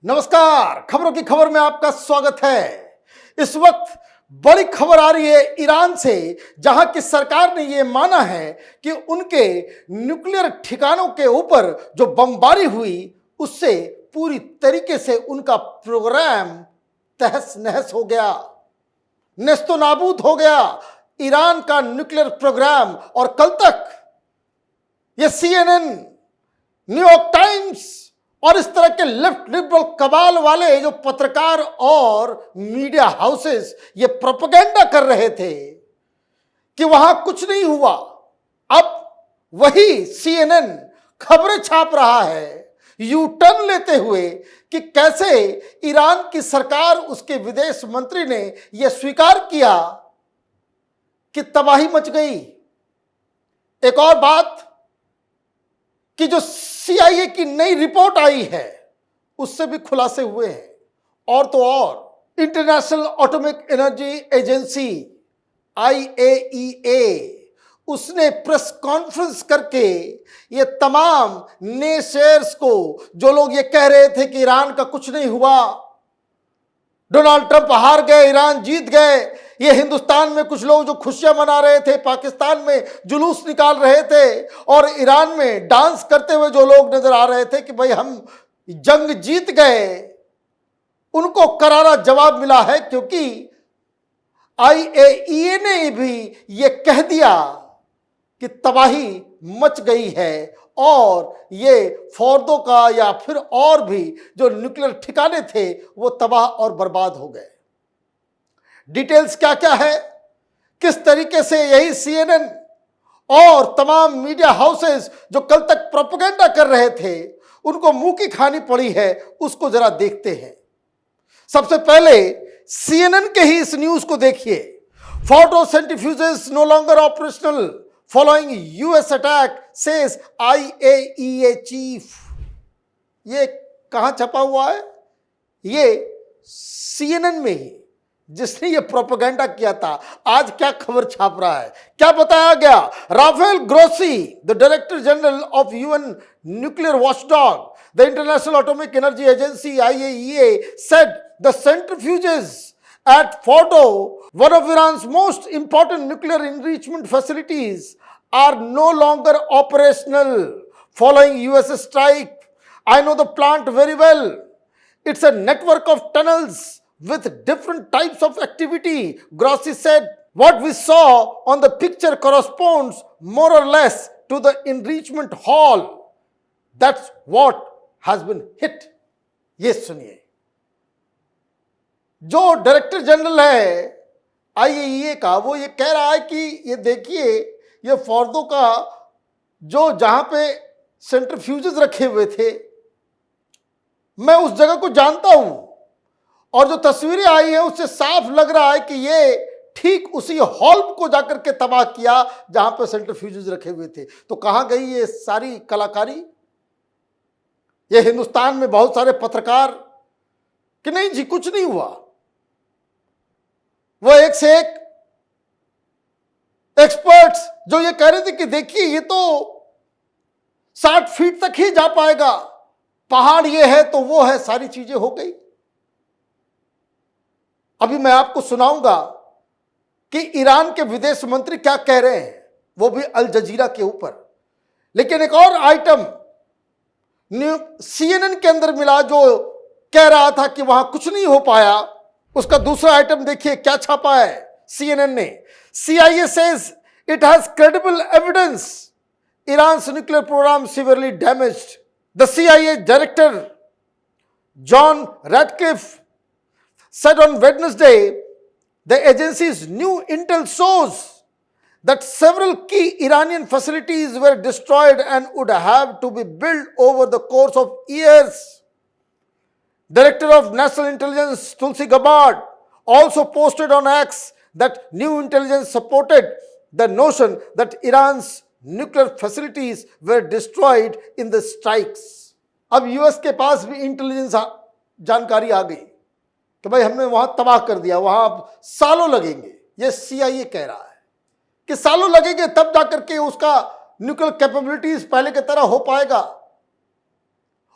नमस्कार, खबरों की खबर में आपका स्वागत है। इस वक्त बड़ी खबर आ रही है ईरान से, जहां की सरकार ने यह माना है कि उनके न्यूक्लियर ठिकानों के ऊपर जो बमबारी हुई उससे पूरी तरीके से उनका प्रोग्राम तहस नहस हो गया, नेस्तो नाबूद हो गया ईरान का न्यूक्लियर प्रोग्राम। और कल तक ये CNN, न्यूयॉर्क टाइम्स और इस तरह के लेफ्ट लिबरल कबाल वाले जो पत्रकार और मीडिया हाउसेस ये प्रोपेगेंडा कर रहे थे कि वहां कुछ नहीं हुआ। अब वही CNN खबरें छाप रहा है यू टर्न लेते हुए कि कैसे ईरान की सरकार, उसके विदेश मंत्री ने यह स्वीकार किया कि तबाही मच गई। एक और बात कि जो CIA की नई रिपोर्ट आई है उससे भी खुलासे हुए हैं। और तो और international atomic energy agency IAEA उसने प्रेस कॉन्फ्रेंस करके ये तमाम नेशेयर्स को, जो लोग ये कह रहे थे कि ईरान का कुछ नहीं हुआ, डोनाल्ड ट्रंप हार गए, ईरान जीत गए, ये हिंदुस्तान में कुछ लोग जो खुशियां मना रहे थे, पाकिस्तान में जुलूस निकाल रहे थे और ईरान में डांस करते हुए जो लोग नजर आ रहे थे कि भाई हम जंग जीत गए, उनको करारा जवाब मिला है। क्योंकि IAEA ने भी ये कह दिया कि तबाही मच गई है और ये फोर्दो का या फिर और भी जो न्यूक्लियर ठिकाने थे वो तबाह और बर्बाद हो गए। डिटेल्स क्या क्या है, किस तरीके से यही CNN और तमाम मीडिया हाउसेस जो कल तक प्रोपेगेंडा कर रहे थे उनको मुंह की खानी पड़ी है, उसको जरा देखते हैं। सबसे पहले CNN के ही इस न्यूज को देखिए। Fordow centrifuges no longer operational following US attack says IAEA chief. ये कहां छपा हुआ है? ये CNN में ही, जिसने ये प्रोपेगेंडा किया था। आज क्या खबर छाप रहा है, क्या बताया गया? Rafael Grossi, the director general of UN nuclear watchdog, the international atomic energy agency IAEA, said the centrifuges at Fordo, one of Iran's most important nuclear enrichment facilities, are no longer operational following US strike. I know the plant very well. It's a network of tunnels with different types of activity, Grossi said. What we saw on the picture corresponds more or less to the enrichment hall. That's what has been hit. ये सुनिए, जो director general है IAEA का, वो ये कह रहा है कि ये देखिए, ये फोर्दो का जो जहां पे सेंट्रीफ्यूजेस रखे हुए थे, मैं उस जगह को जानता हूं और जो तस्वीरें आई हैं उससे साफ लग रहा है कि ये ठीक उसी हॉल को जाकर के तबाह किया जहां पे सेंट्रीफ्यूजेस रखे हुए थे। तो कहां गई ये सारी कलाकारी? ये हिंदुस्तान में बहुत सारे पत्रकार कि नहीं जी कुछ नहीं हुआ, वो एक से एक एक्सपर्ट्स जो ये कह रहे थे कि देखिए ये तो 60 फीट तक ही जा पाएगा, पहाड़ ये है तो वो है, सारी चीजें हो गई। अभी मैं आपको सुनाऊंगा कि ईरान के विदेश मंत्री क्या कह रहे हैं, वो भी अल जजीरा के ऊपर। लेकिन एक और आइटम CNN के अंदर मिला जो कह रहा था कि वहां कुछ नहीं हो पाया, उसका दूसरा आइटम देखिए क्या छापा है CNN ने। CIA says it has credible evidence Iran's nuclear program severely damaged. The CIA director John Ratcliffe said on Wednesday the agency's new intel shows that several key Iranian facilities were destroyed and would have to be built over the course of years. Director of National Intelligence Tulsi Gabbard also posted on X that new intelligence supported the notion that Iran's nuclear facilities were destroyed in the strikes. अब US के पास भी intelligence जानकारी आ गई कि भाई हमने वहां तबाह कर दिया, वहां अब सालों लगेंगे। ये CIA कह रहा है कि सालों लगेंगे तब जाकर के उसका न्यूक्लियर कैपेबिलिटीज पहले की तरह हो पाएगा।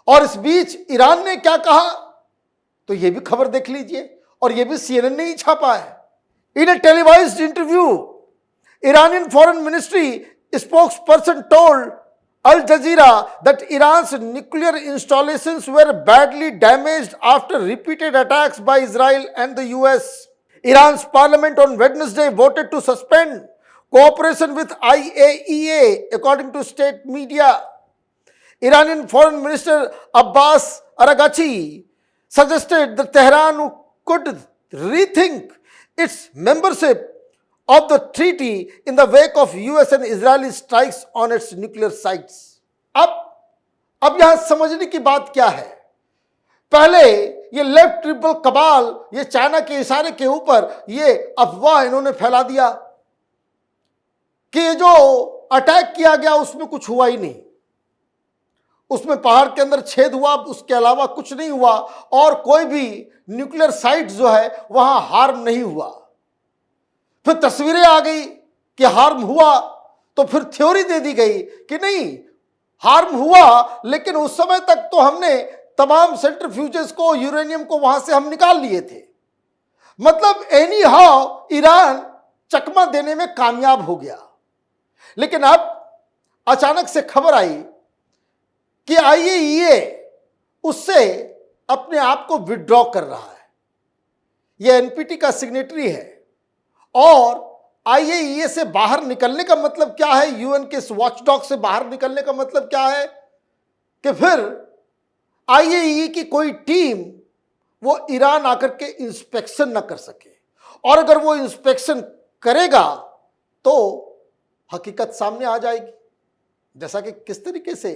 और इस बीच ईरान ने क्या कहा तो ये भी खबर देख लीजिए, और ये भी CNN ने ही छापा है। In a televised interview, Iranian foreign ministry spokesperson told Al Jazeera that Iran's nuclear installations were badly damaged after repeated attacks by Israel and the US. Iran's parliament on Wednesday voted to suspend cooperation with IAEA, according to state media. Iranian Foreign Minister Abbas Araghchi suggested that Tehran could rethink its membership of the treaty in the wake of US and Israeli strikes on its nuclear sites. अब यहां समझने की बात क्या है? पहले ये left triple कबाल, ये चाइना के इशारे के ऊपर ये अफवाह इन्होंने फैला दिया कि ये जो अटैक किया गया उसमें कुछ हुआ ही नहीं, उसमें पहाड़ के अंदर छेद हुआ, उसके अलावा कुछ नहीं हुआ, और कोई भी न्यूक्लियर साइट जो है वहां हार्म नहीं हुआ। फिर तस्वीरें आ गई कि हार्म हुआ, तो फिर थ्योरी दे दी गई कि नहीं हार्म हुआ, लेकिन उस समय तक तो हमने तमाम सेंट्रीफ्यूजेस को, यूरेनियम को वहां से हम निकाल लिए थे। मतलब एनी हाउ ईरान चकमा देने में कामयाब हो गया। लेकिन अब अचानक से खबर आई कि IAEA उससे अपने आप को विड्रॉ कर रहा है। यह NPT का सिग्नेटरी है, और IAEA से बाहर निकलने का मतलब क्या है, UN के इस वॉचडॉग से बाहर निकलने का मतलब क्या है कि फिर IAEA की कोई टीम वो ईरान आकर के इंस्पेक्शन ना कर सके, और अगर वो इंस्पेक्शन करेगा तो हकीकत सामने आ जाएगी। जैसा कि किस तरीके से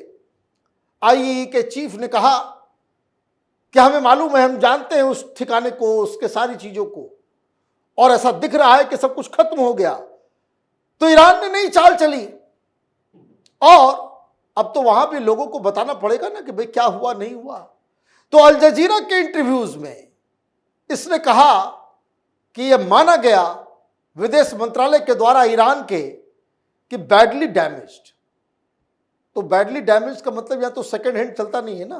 IAEA के चीफ ने कहा कि हमें मालूम है, हम जानते हैं उस ठिकाने को, उसके सारी चीजों को, और ऐसा दिख रहा है कि सब कुछ खत्म हो गया। तो ईरान ने नई चाल चली, और अब तो वहां भी लोगों को बताना पड़ेगा ना कि भाई क्या हुआ नहीं हुआ। तो अल जजीरा के इंटरव्यूज में इसने कहा कि यह माना गया विदेश मंत्रालय के द्वारा ईरान के कि बैडली डैमेज्ड। तो बैडली डैमेज का मतलब यहां तो सेकेंड हैंड चलता नहीं है ना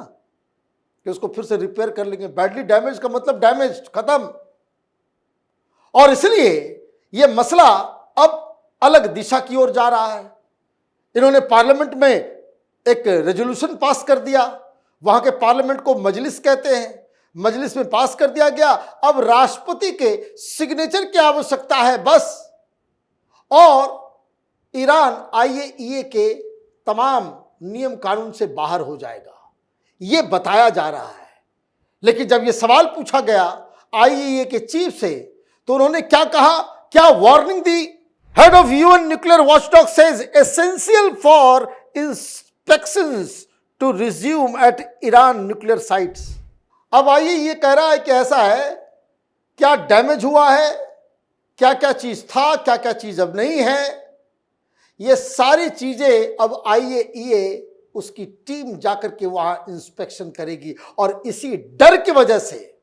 कि उसको फिर से रिपेयर कर लेंगे। बैडली डैमेज का मतलब डैमेज्ड, खत्म। और इसलिए यह मसला अब अलग दिशा की ओर जा रहा है। इन्होंने पार्लियामेंट में एक रेजोल्यूशन पास कर दिया, वहां के पार्लियामेंट को मजलिस कहते हैं, मजलिस में पास कर दिया गया। अब राष्ट्रपति के सिग्नेचर की आवश्यकता है बस, और ईरान IAEA के तमाम नियम कानून से बाहर हो जाएगा, यह बताया जा रहा है। लेकिन जब यह सवाल पूछा गया IAEA के चीफ से, तो उन्होंने क्या कहा, क्या वार्निंग दी? Head of UN nuclear watchdog says essential for inspections to resume at Iran nuclear sites. अब IAEA कह रहा है कि ऐसा है, क्या डैमेज हुआ है, क्या क्या चीज था, क्या क्या चीज अब नहीं है, ये सारी चीजें अब IAEA उसकी टीम जाकर के वहां इंस्पेक्शन करेगी। और इसी डर की वजह से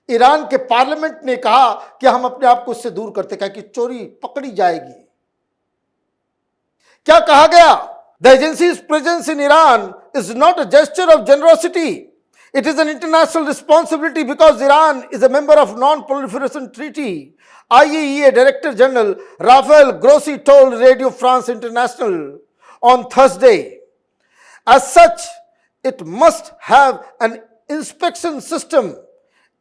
ईरान के पार्लियामेंट ने कहा कि हम अपने आप को इससे दूर करते, कहा कि चोरी पकड़ी जाएगी। क्या कहा गया? The agencies presence in Iran is not a gesture of generosity, it is an international responsibility because Iran is a member of non proliferation treaty. IAEA Director General Rafael Grossi told Radio France International on Thursday. As such, it must have an inspection system.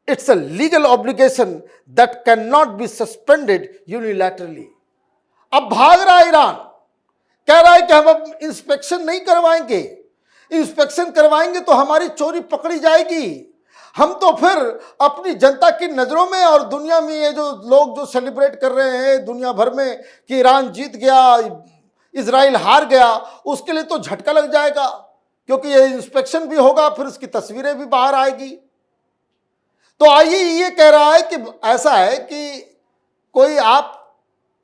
It's a legal obligation that cannot be suspended unilaterally. अब भाग रहा है Iran, कह रहा है कि हम अब इंस्पेक्शन नहीं करवाएंगे, इंस्पेक्शन करवाएंगे तो हमारी चोरी पकड़ी जाएगी। हम तो फिर अपनी जनता की नजरों में और दुनिया में ये जो लोग जो सेलिब्रेट कर रहे हैं दुनिया भर में कि ईरान जीत गया, इजराइल हार गया, उसके लिए तो झटका लग जाएगा, क्योंकि ये इंस्पेक्शन भी होगा, फिर इसकी तस्वीरें भी बाहर आएगी। तो IAEA कह रहा है कि ऐसा है कि कोई आप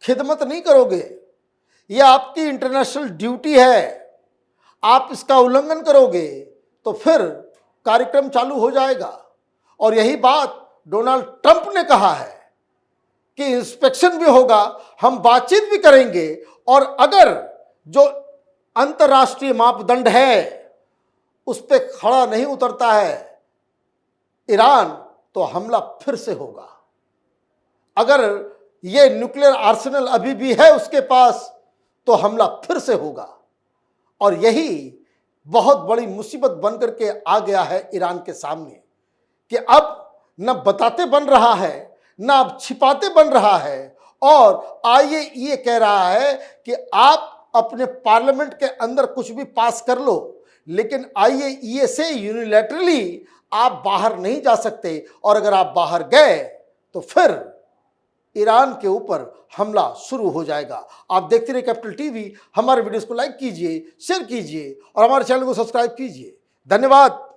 खिदमत नहीं करोगे, ये आपकी इंटरनेशनल ड्यूटी है, आप इसका उल्लंघन करोगे तो फिर कार्यक्रम चालू हो जाएगा। और यही बात डोनाल्ड ट्रंप ने कहा है कि इंस्पेक्शन भी होगा, हम बातचीत भी करेंगे, और अगर जो अंतर्राष्ट्रीय मापदंड है उस पर खड़ा नहीं उतरता है ईरान तो हमला फिर से होगा। अगर ये न्यूक्लियर आर्सेनल अभी भी है उसके पास तो हमला फिर से होगा। और यही बहुत बड़ी मुसीबत बनकर के आ गया है ईरान के सामने कि अब न बताते बन रहा है, न अब छिपाते बन रहा है। और आईएईए कह रहा है कि आप अपने पार्लियामेंट के अंदर कुछ भी पास कर लो, लेकिन आईएईए से यूनिलैटरली आप बाहर नहीं जा सकते। और अगर आप बाहर गए तो फिर ईरान के ऊपर हमला शुरू हो जाएगा। आप देखते रहिए कैपिटल टीवी। हमारे वीडियोस को लाइक कीजिए, शेयर कीजिए और हमारे चैनल को सब्सक्राइब कीजिए। धन्यवाद।